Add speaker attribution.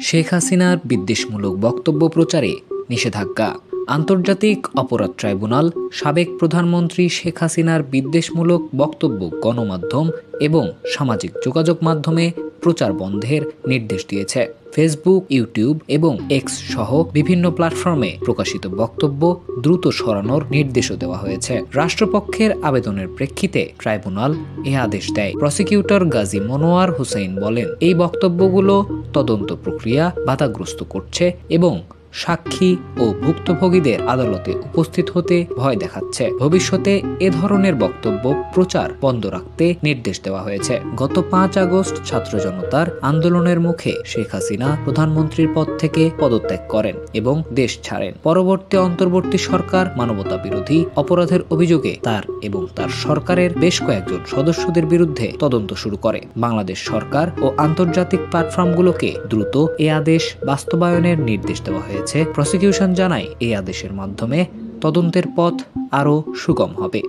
Speaker 1: শেখ হাসিনার বিদ্বেষমূলক বক্তব্য প্রচারে নিষেধাজ্ঞা। আন্তর্জাতিক অপরাধ ট্রাইব্যুনাল সাবেক প্রধানমন্ত্রী শেখ হাসিনার বিদ্বেষমূলক বক্তব্য গণমাধ্যম এবং সামাজিক যোগাযোগ মাধ্যমে প্রচার বন্ধের নির্দেশ দিয়েছে। ফেসবুক, ইউটিউব এবং এক্স সহ বিভিন্ন প্ল্যাটফর্মে প্রকাশিত বক্তব্য দ্রুত সরানোর নির্দেশও দেওয়া হয়েছে। রাষ্ট্রপক্ষের আবেদনের প্রেক্ষিতে ট্রাইব্যুনাল এ আদেশ দেয়। প্রসিকিউটর গাজী মনোয়ার হোসেন বলেন, এই বক্তব্যগুলো তদন্ত প্রক্রিয়া বাধাগ্রস্ত করছে এবং সাক্ষী ও ভুক্তভোগীদের আদালতে উপস্থিত হতে ভয় দেখাচ্ছে। ভবিষ্যতে এ ধরনের বক্তব্য প্রচার বন্ধ রাখতে নির্দেশ দেওয়া হয়েছে। গত 5 আগস্ট ছাত্র জনতার আন্দোলনের মুখে শেখ হাসিনা প্রধানমন্ত্রীর পদ থেকে পদত্যাগ করেন এবং দেশ ছাড়েন। পরবর্তী অন্তর্বর্তী সরকার মানবতা বিরোধী অপরাধের অভিযোগে তার এবং তার সরকারের বেশ কয়েকজন সদস্যদের বিরুদ্ধে তদন্ত শুরু করে। বাংলাদেশ সরকার ও আন্তর্জাতিক প্ল্যাটফর্মগুলোকে দ্রুত এ আদেশ বাস্তবায়নের নির্দেশ দেওয়া হয়েছে। প্রসিকিউশন জানায়, এই আদেশের মাধ্যমে তদন্তের পথ আরও সুগম হবে।